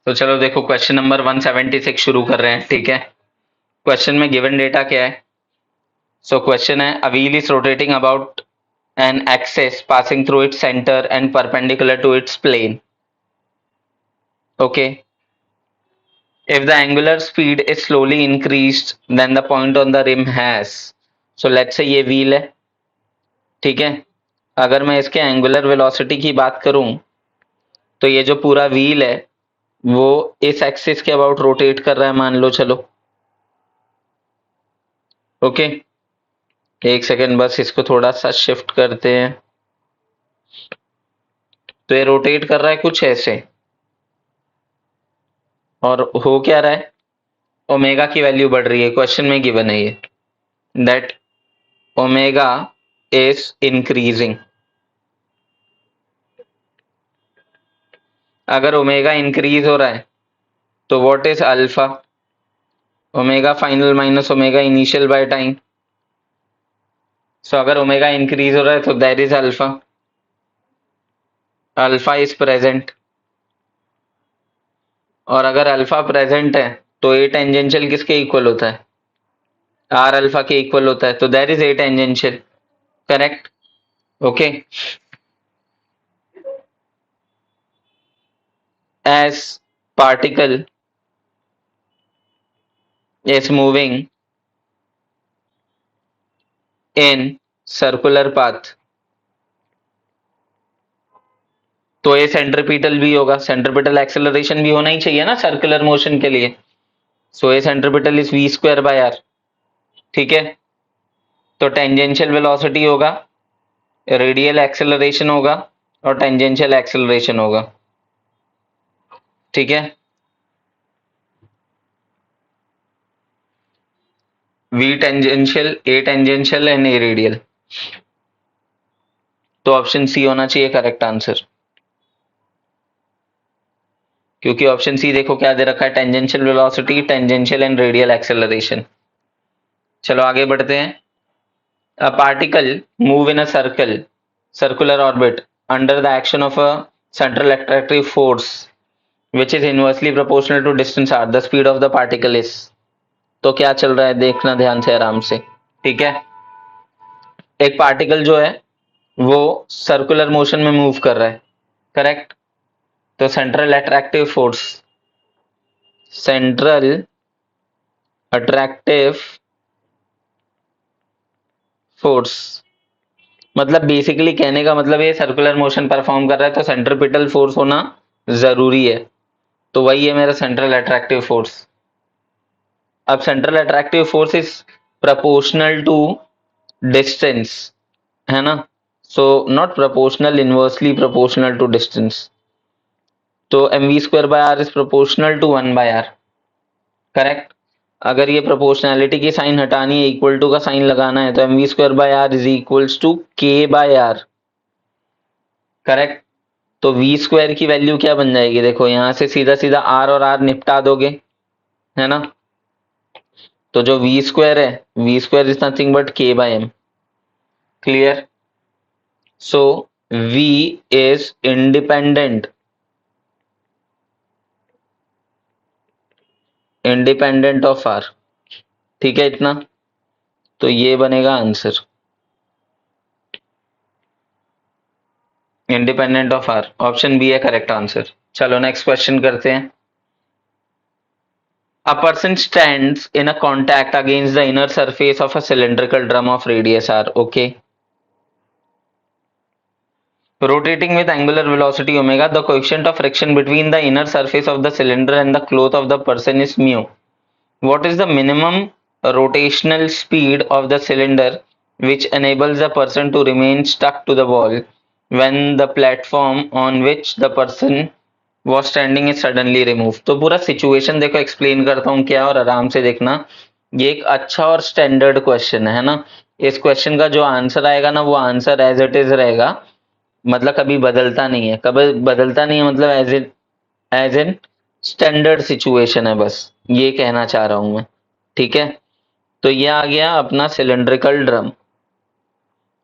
तो चलो देखो क्वेश्चन नंबर 176 शुरू कर रहे हैं। ठीक है, क्वेश्चन में गिवन डेटा क्या है? सो क्वेश्चन है, a wheel is rotating about an axis passing through its centre and perpendicular to its plane. Okay, if the angular speed is slowly increased then the point on the rim has, so let's say ये wheel है। ठीक है, अगर मैं इसके angular velocity की बात करूं तो ये जो पूरा व्हील है वो इस एक्सिस के अबाउट रोटेट कर रहा है, मान लो। चलो ओके, एक सेकेंड बस इसको थोड़ा सा शिफ्ट करते हैं। तो ये रोटेट कर रहा है कुछ ऐसे, और हो क्या रहा है, ओमेगा की वैल्यू बढ़ रही है। क्वेश्चन में गिवन है ये, दैट ओमेगा इज इंक्रीजिंग। अगर ओमेगा इंक्रीज हो रहा है तो what is alpha? Omega final minus omega initial by time. So अगर ओमेगा इंक्रीज हो रहा है तो that is alpha, alpha is present. और अगर अल्फा प्रेजेंट है तो ए टेंजेंशियल किसके इक्वल होता है? आर अल्फा के इक्वल होता है, तो that is a tangential. Correct. Okay, as particle is moving in circular path, तो ये सेंट्रीपिटल भी होगा। सेंट्रीपिटल एक्सेलरेशन भी होना ही चाहिए ना सर्कुलर मोशन के लिए। So a centripetal is v square by r. ठीक है, तो टेंजेंशियल वेलोसिटी होगा, रेडियल एक्सेलरेशन होगा और टेंजेंशियल एक्सेलरेशन होगा। ठीक है, v tangential, a tangential and a radial. तो ऑप्शन सी होना चाहिए करेक्ट आंसर, क्योंकि ऑप्शन सी देखो क्या दे रखा है, tangential velocity, tangential and radial acceleration. चलो आगे बढ़ते हैं। A particle move in a circular orbit under the action of a central attractive force which is inversely proportional to distance r, the speed of the particle is। तो क्या चल रहा है देखना ध्यान से, आराम से। ठीक है, एक पार्टिकल जो है वो सर्कुलर मोशन में मूव कर रहा है। करेक्ट, तो central attractive force, central attractive force मतलब बेसिकली कहने का मतलब ये सर्कुलर मोशन परफॉर्म कर रहा है तो सेंट्रिपिटल फोर्स होना जरूरी है। तो वही है मेरा सेंट्रल अट्रैक्टिव फोर्स। अब central attractive force is proportional to distance, है ना? So not proportional, inversely proportional to distance. तो m v square by r is proportional to 1/r। Correct, अगर ये प्रोपोर्शनैलिटी की साइन हटानी है, इक्वल टू का sign लगाना है, तो m v square by r is equals to k by r. Correct, तो वी स्क्वायर की वैल्यू क्या बन जाएगी? देखो यहां से सीधा सीधा आर और आर निपटा दोगे, है ना? तो जो वी स्क्वायर है, v square is nothing but k by m. Clear? So v is independent of r. ठीक है इतना, तो ये बनेगा answer, independent of r. Option B है करेक्ट आंसर। चलो नेक्स्ट क्वेश्चन करते हैं। A person stands in a contact against the inner surface of a cylindrical drum of radius r. Okay, rotating with angular velocity omega, the coefficient of friction between the inner surface of the cylinder and the cloth of the person is mu. What is the minimum rotational speed of the cylinder which enables the person to remain stuck to the wall when the platform on which the person was standing is suddenly removed? तो पूरा situation देखो, explain करता हूँ क्या, और आराम से देखना। ये एक अच्छा और स्टैंडर्ड क्वेश्चन है ना? इस क्वेश्चन का जो आंसर आएगा ना, वो आंसर एज इट इज रहेगा, मतलब कभी बदलता नहीं है। कभी बदलता नहीं है मतलब एज इन स्टैंडर्ड सिचुएशन है, बस ये कहना चाह रहा हूं मैं। ठीक है, तो ये आ गया अपना सिलेंड्रिकल ड्रम।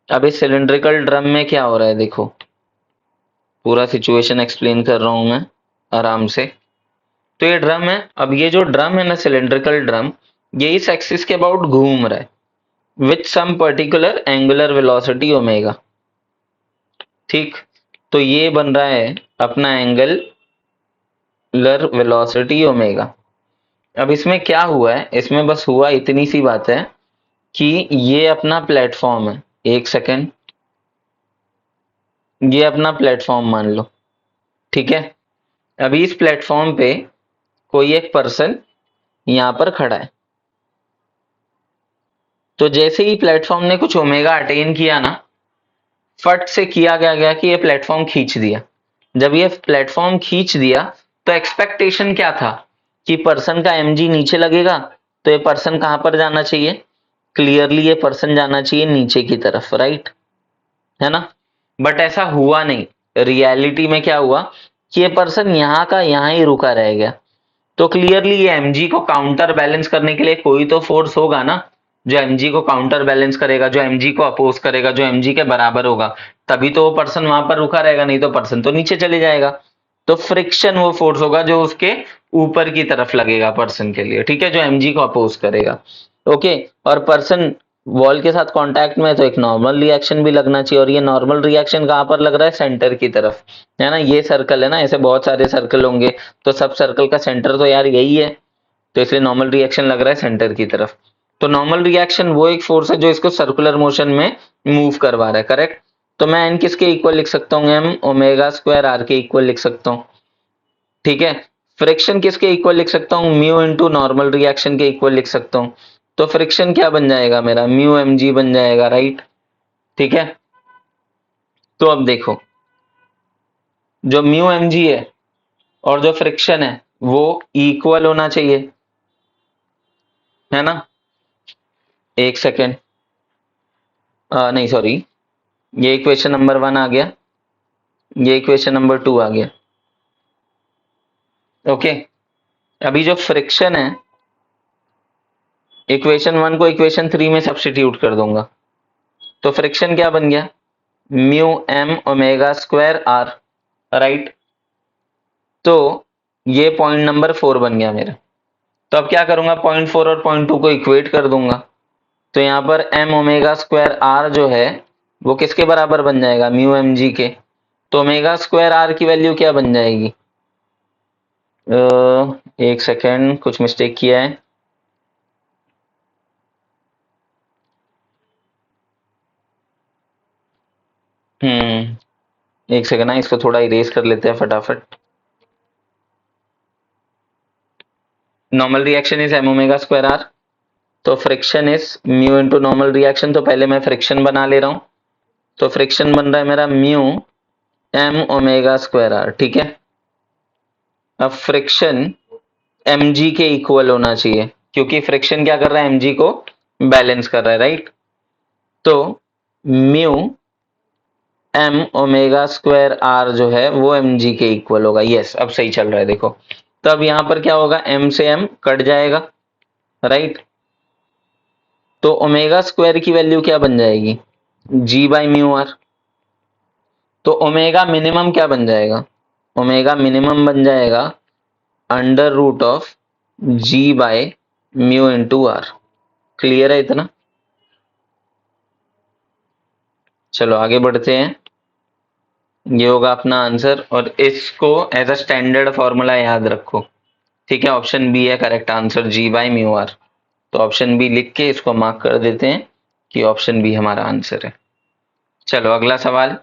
अब इस सिलेंड्रिकल ड्रम में क्या हो रहा है देखो, पूरा सिचुएशन एक्सप्लेन कर रहा हूं मैं आराम से। तो ये ड्रम है। अब ये जो ड्रम है ना, सिलेंड्रिकल ड्रम, ये इस एक्सिस के अबाउट घूम रहा है with some particular angular velocity omega. ठीक, तो ये बन रहा है अपना एंगुलर वेलोसिटी ओमेगा। अब इसमें क्या हुआ है, इसमें बस हुआ इतनी सी बात है कि ये अपना प्लेटफॉर्म है। एक सेकेंड, ये अपना प्लेटफॉर्म मान लो, ठीक है। अभी इस प्लेटफॉर्म पे कोई एक पर्सन यहां पर खड़ा है। तो जैसे ही प्लेटफॉर्म ने कुछ ओमेगा अटेन किया ना, फट से किया गया कि ये प्लेटफॉर्म खींच दिया। जब ये प्लेटफॉर्म खींच दिया तो एक्सपेक्टेशन क्या था कि पर्सन का एमजी नीचे लगेगा, तो ये पर्सन कहां पर जाना चाहिए, क्लियरली ये पर्सन जाना चाहिए नीचे की तरफ, राइट, है ना। बट ऐसा हुआ नहीं। रियलिटी में क्या हुआ कि ये पर्सन यहां का यहां ही रुका रह गया। तो क्लियरली ये एमजी को काउंटर बैलेंस करने के लिए कोई तो फोर्स होगा ना, जो एमजी को काउंटर बैलेंस करेगा, जो एमजी को अपोज करेगा, जो एमजी के बराबर होगा, तभी तो वो पर्सन वहां पर रुका रहेगा, नहीं तो पर्सन तो नीचे चले जाएगा। तो फ्रिक्शन वो फोर्स होगा जो उसके ऊपर की तरफ लगेगा पर्सन के लिए, ठीक है, जो एमजी को अपोज करेगा। ओके, और पर्सन वॉल के साथ कांटेक्ट में है तो एक नॉर्मल रिएक्शन भी लगना चाहिए, और ये नॉर्मल रिएक्शन कहाँ पर लग रहा है, सेंटर की तरफ, है ना। ये सर्कल है ना, ऐसे बहुत सारे सर्कल होंगे, तो सब सर्कल का सेंटर तो यार यही है, तो इसलिए नॉर्मल रिएक्शन लग रहा है सेंटर की तरफ। तो नॉर्मल रिएक्शन वो एक फोर्स है जो इसको सर्कुलर मोशन में मूव करवा रहा है, करेक्ट। तो मैं एन किसके इक्वल लिख सकता हूँ, एम ओमेगा स्क्वायर आर के इक्वल लिख सकता हूँ, ठीक है। फ्रिक्शन किसके इक्वल लिख सकता हूँ, म्यू इनटू नॉर्मल रिएक्शन के इक्वल लिख सकता हूँ। तो फ्रिक्शन क्या बन जाएगा मेरा, म्यू एम जी बन जाएगा, राइट, ठीक है। तो अब देखो, जो म्यू एम जी है और जो फ्रिक्शन है वो इक्वल होना चाहिए, है ना। एक सेकेंड, नहीं सॉरी, ये इक्वेशन नंबर 1 आ गया, ये इक्वेशन नंबर 2 आ गया। ओके, अभी जो फ्रिक्शन है, इक्वेशन 1 को इक्वेशन 3 में सब्स्टिट्यूट कर दूंगा, तो फ्रिक्शन क्या बन गया, mu m omega square r, right. तो ये पॉइंट नंबर 4 बन गया मेरा। तो अब क्या करूंगा, पॉइंट 4 और पॉइंट 2 को इक्वेट कर दूंगा। तो यहाँ पर एम ओमेगा स्क्वायर आर जो है वो किसके बराबर बन जाएगा, म्यू एम जी के। तो ओमेगा स्क्वायर आर की वैल्यू क्या बन जाएगी, एक सेकेंड, कुछ मिस्टेक किया है। एक सेकेंड ना, इसको थोड़ा इरेज कर लेते हैं फटाफट। Normal reaction is m omega square r, तो friction is mu into normal reaction. तो पहले मैं फ्रिक्शन बना ले रहा हूं, तो फ्रिक्शन बन रहा है मेरा mu m omega square r, ठीक है। अब फ्रिक्शन mg के इक्वल होना चाहिए, क्योंकि फ्रिक्शन क्या कर रहा है, mg को बैलेंस कर रहा है, राइट। तो mu m omega square r जो है वो mg के इक्वल होगा। यस, अब सही चल रहा है, देखो। तो अब यहां पर क्या होगा, m से m कट जाएगा, राइट। तो ओमेगा स्क्वायर की वैल्यू क्या बन जाएगी, g बाई म्यू आर। तो ओमेगा मिनिमम क्या बन जाएगा, ओमेगा मिनिमम बन जाएगा under root of g by mu into r. Clear है इतना। चलो आगे बढ़ते हैं, ये होगा अपना आंसर, और इसको एज अ स्टैंडर्ड फॉर्मूला याद रखो, ठीक है। ऑप्शन बी है correct answer, g by mu r. तो ऑप्शन बी लिख के इसको मार्क कर देते हैं कि ऑप्शन बी हमारा आंसर है। चलो अगला सवाल,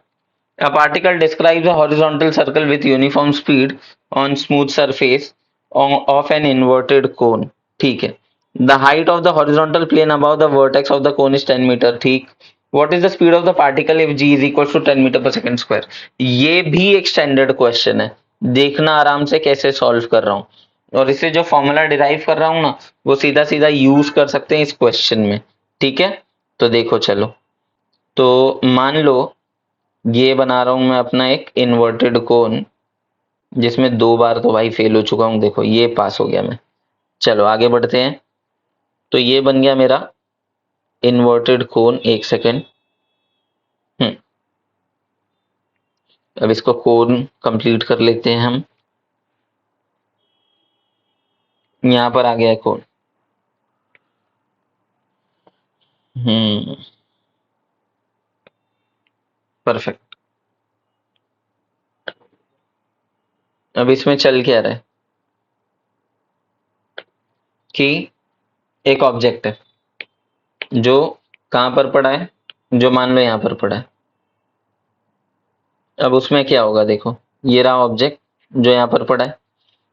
a particle describes a horizontal circle with uniform speed on smooth surface of an inverted cone, ठीक है। The height of the horizontal plane above the vertex of the cone is 10 metre, ठीक। What is the speed of the particle if g is equal to 10 metre per second square. ये भी एक standard question है, देखना आराम से कैसे solve कर रहा हूं, और इससे जो फॉर्मूला डिराइव कर रहा हूं ना, वो सीधा सीधा यूज कर सकते हैं इस क्वेश्चन में, ठीक है। तो देखो चलो, तो मान लो ये बना रहा हूं मैं अपना एक इन्वर्टेड कोन, जिसमें 2 बार तो भाई फेल हो चुका हूं, देखो ये पास हो गया मैं। चलो आगे बढ़ते हैं, तो ये बन गया मेरा इन्वर्टेड कोन। एक सेकेंड, अब इसको कोन कंप्लीट कर लेते हैं हम। यहाँ पर आ गया है कोण। परफेक्ट। अब इसमें चल क्या रहा है कि एक ऑब्जेक्ट है जो कहाँ पर पड़ा है, जो मान लो यहाँ पर पड़ा है। अब उसमें क्या होगा, देखो ये रहा ऑब्जेक्ट जो यहाँ पर पड़ा है,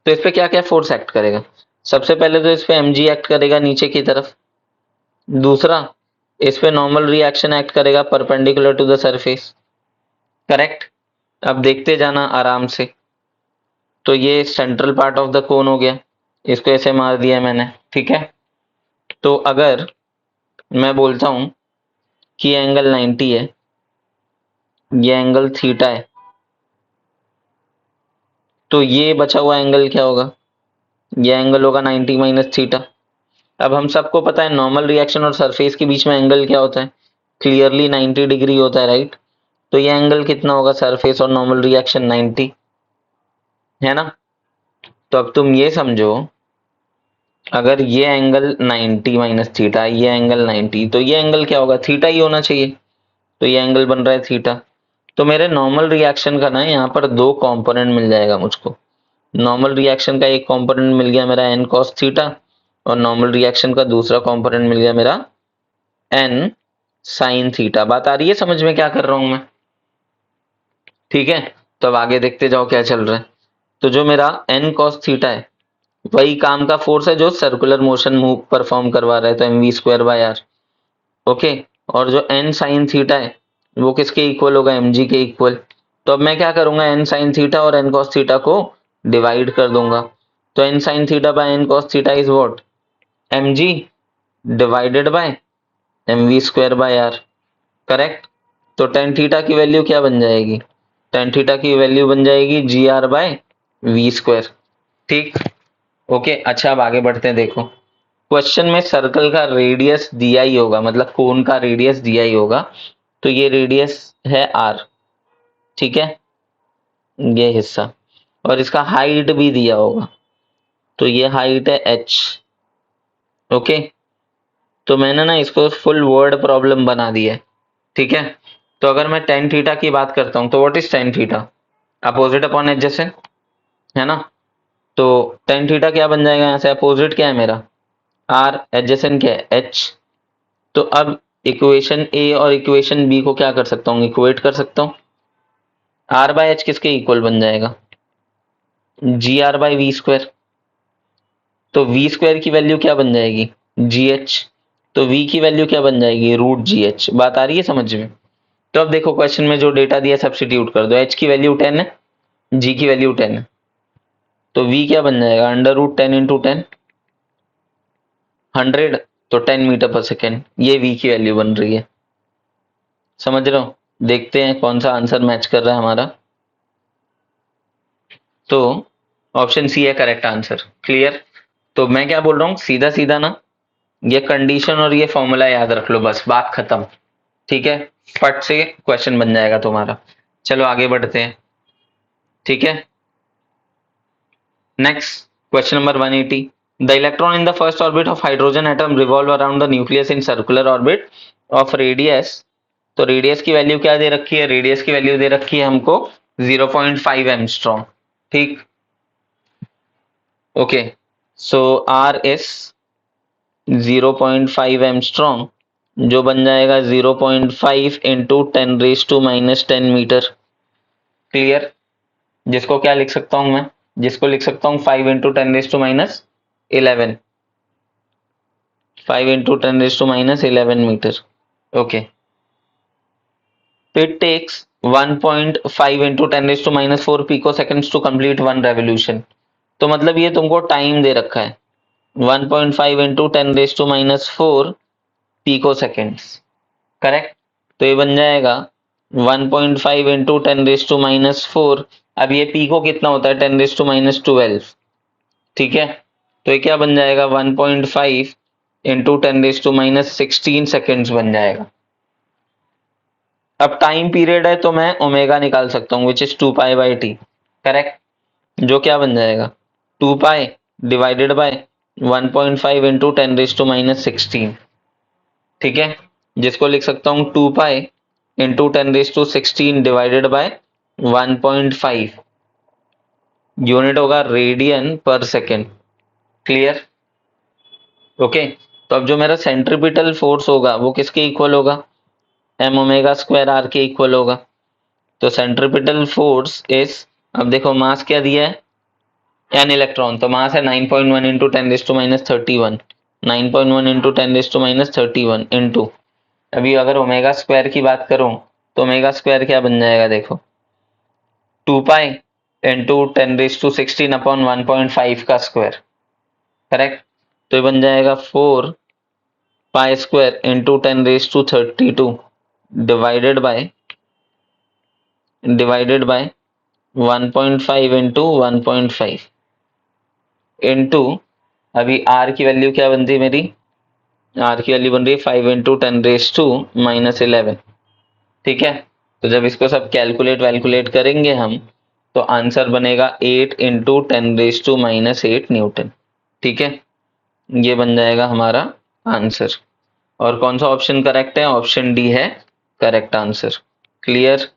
तो इस पे क्या क्या फोर्स एक्ट करेगा। सबसे पहले तो इस पे mg एक्ट करेगा नीचे की तरफ। दूसरा, इस पे नॉर्मल रिएक्शन एक्ट करेगा perpendicular to the surface. Correct. अब देखते जाना आराम से। तो ये central part of the cone हो गया, इसको ऐसे मार दिया मैंने, ठीक है। तो अगर मैं बोलता हूं कि एंगल 90 है, ये एंगल थीटा है, तो ये बचा हुआ एंगल क्या होगा, ये एंगल होगा 90 माइनस थीटा। अब हम सबको पता है नॉर्मल रिएक्शन और सरफेस के बीच में एंगल क्या होता है, क्लियरली 90 डिग्री होता है, राइट। तो ये एंगल कितना होगा, सरफेस और नॉर्मल रिएक्शन 90, है ना। तो अब तुम ये समझो, अगर ये एंगल 90 माइनस थीटा, ये एंगल 90, तो ये एंगल क्या होगा, थीटा ही होना चाहिए। तो ये एंगल बन रहा है थीटा। तो मेरे नॉर्मल रिएक्शन का ना यहाँ पर दो कंपोनेंट मिल जाएगा मुझको। नॉर्मल रिएक्शन का एक कंपोनेंट मिल गया मेरा n cos थीटा, और नॉर्मल रिएक्शन का दूसरा कंपोनेंट मिल गया मेरा n sin थीटा। बात आ रही है समझ में क्या कर रहा हूं मैं, ठीक है। तो अब आगे देखते जाओ क्या चल रहा है। तो जो मेरा n cos थीटा है वही काम का फोर्स है जो सर्कुलर मोशन मूव परफॉर्म करवा रहा है, तो mv square by r. Okay. और जो n साइन थीटा है वो किसके इक्वल होगा, mg के इक्वल। तो अब मैं क्या करूंगा, n साइन थीटा और n cos थीटा को डिवाइड कर दूंगा। तो n sine theta by n cos theta is what, mg divided by mv square by r. Correct. तो टेन थीटा की वैल्यू क्या बन जाएगी, टेन थीटा की वैल्यू बन जाएगी g r by v square. ठीक। ओके। अच्छा अब आगे बढ़ते हैं। देखो क्वेश्चन में सर्कल का रेडियस दिया ही होगा, मतलब कोन का रेडियस दिया ही होगा। तो ये रेडियस है आर, ठीक है, ये हिस्सा। और इसका हाइट भी दिया होगा, तो ये हाइट है एच। ओके। तो मैंने ना इसको फुल वर्ड प्रॉब्लम बना दिया है, ठीक है। तो अगर मैं टेन थीटा की बात करता हूं, तो what is tan theta, opposite upon adjacent, है ना। तो टेन थीटा क्या बन जाएगा, यहाँ से अपोजिट क्या है मेरा आर, एडजेसेंट क्या है एच। तो अब इक्वेशन ए और इक्वेशन बी को क्या कर सकता हूँ, इक्वेट कर सकता हूँ। आर बाय एच किसके इक्वल बन जाएगा, जी आर बाई वी स्क्वायर। तो वी स्क्वायर की वैल्यू क्या बन जाएगी, जी एच। तो वी की वैल्यू क्या बन जाएगी, रूट जी एच। बात आ रही है समझ में। तो अब देखो क्वेश्चन में जो डेटा दिया सब्सटीट्यूट कर दो, एच की वैल्यू 10 है, जी की वैल्यू 10 है। तो वी क्या बन जाएगा, अंडर रूट 10 इंटू 10, 100। तो 10 मीटर पर सेकेंड, ये वी की वैल्यू बन रही है। समझ रहे हो। देखते हैं कौन सा आंसर मैच कर रहा है हमारा। तो ऑप्शन सी है करेक्ट आंसर। क्लियर। तो मैं क्या बोल रहा हूँ, सीधा सीधा ना ये कंडीशन और ये फॉर्मूला याद रख लो, बस बात खत्म, ठीक है। फट से क्वेश्चन बन जाएगा तुम्हारा। चलो आगे बढ़ते हैं, ठीक है। Next question number 180। The electron in the first orbit of hydrogen atom revolve around the nucleus in circular orbit of radius. तो रेडियस की वैल्यू क्या दे रखी है, रेडियस की वैल्यू दे रखी है हमको 0.5 एंगस्ट्रॉम। ठीक। Okay. So r is 0.5 angstrom, जो बन जाएगा 0.5 इंटू 10⁻⁻10 मीटर। क्लियर। जिसको क्या लिख सकता हूं मैं, जिसको लिख सकता हूं 5 into 10⁻11, 5 into 10⁻11 metre. Okay. It takes 1.5 into 10⁻4 picoseconds to complete one revolution. तो मतलब ये तुमको टाइम दे रखा है 1.5 इंटू 10⁻4 पिको सेकेंड्स। करेक्ट। तो ये बन जाएगा 1.5 इंटू 10⁻4। अब ये पिको कितना होता है, 10⁻12, ठीक है। तो ये क्या बन जाएगा, 1.5 इंटू 10⁻16 सेकेंड्स बन जाएगा। अब टाइम पीरियड है तो मैं ओमेगा निकाल सकता हूँ which is 2 pi by T. Correct. जो क्या बन जाएगा 2 पाई डिवाइडेड बाय 1.5 इंटू 10⁻⁻16, ठीक है, जिसको लिख सकता हूँ 2 pi into 10⁻16 divided by 1.5, unit होगा रेडियन पर सेकेंड। क्लियर? ओके। तो अब जो मेरा सेंट्रीपिटल फोर्स होगा वो किसके इक्वल होगा? एम ओमेगा स्क्वायर आर के इक्वल होगा। तो सेंट्रीपिटल फोर्स इज, अब देखो मास क्या दिया है, एन इलेक्ट्रॉन, तो मास है 9.1 इंटू 10⁻31, 9.1 इंटू 10⁻31 इंटू, अभी अगर ओमेगा स्क्वायर की बात करूं तो ओमेगा स्क्वायर क्या बन जाएगा देखो, 2 पाई इंटू 10⁻16 अपॉन 1.5 का स्क्वायर, करेक्ट। तो ये बन जाएगा 4 pi square into 10⁻32 divided by 1.5 into 1.5 into, अभी आर की वैल्यू क्या बनती है मेरी, आर की वैल्यू बन रही है 5 इंटू 10⁻11, ठीक है। तो जब इसको सब कैलकुलेट करेंगे हम, तो आंसर बनेगा 8 इंटू 10⁻8 न्यूटन, ठीक है। ये बन जाएगा हमारा आंसर। और कौन सा ऑप्शन करेक्ट है? ऑप्शन डी है करेक्ट आंसर। क्लियर?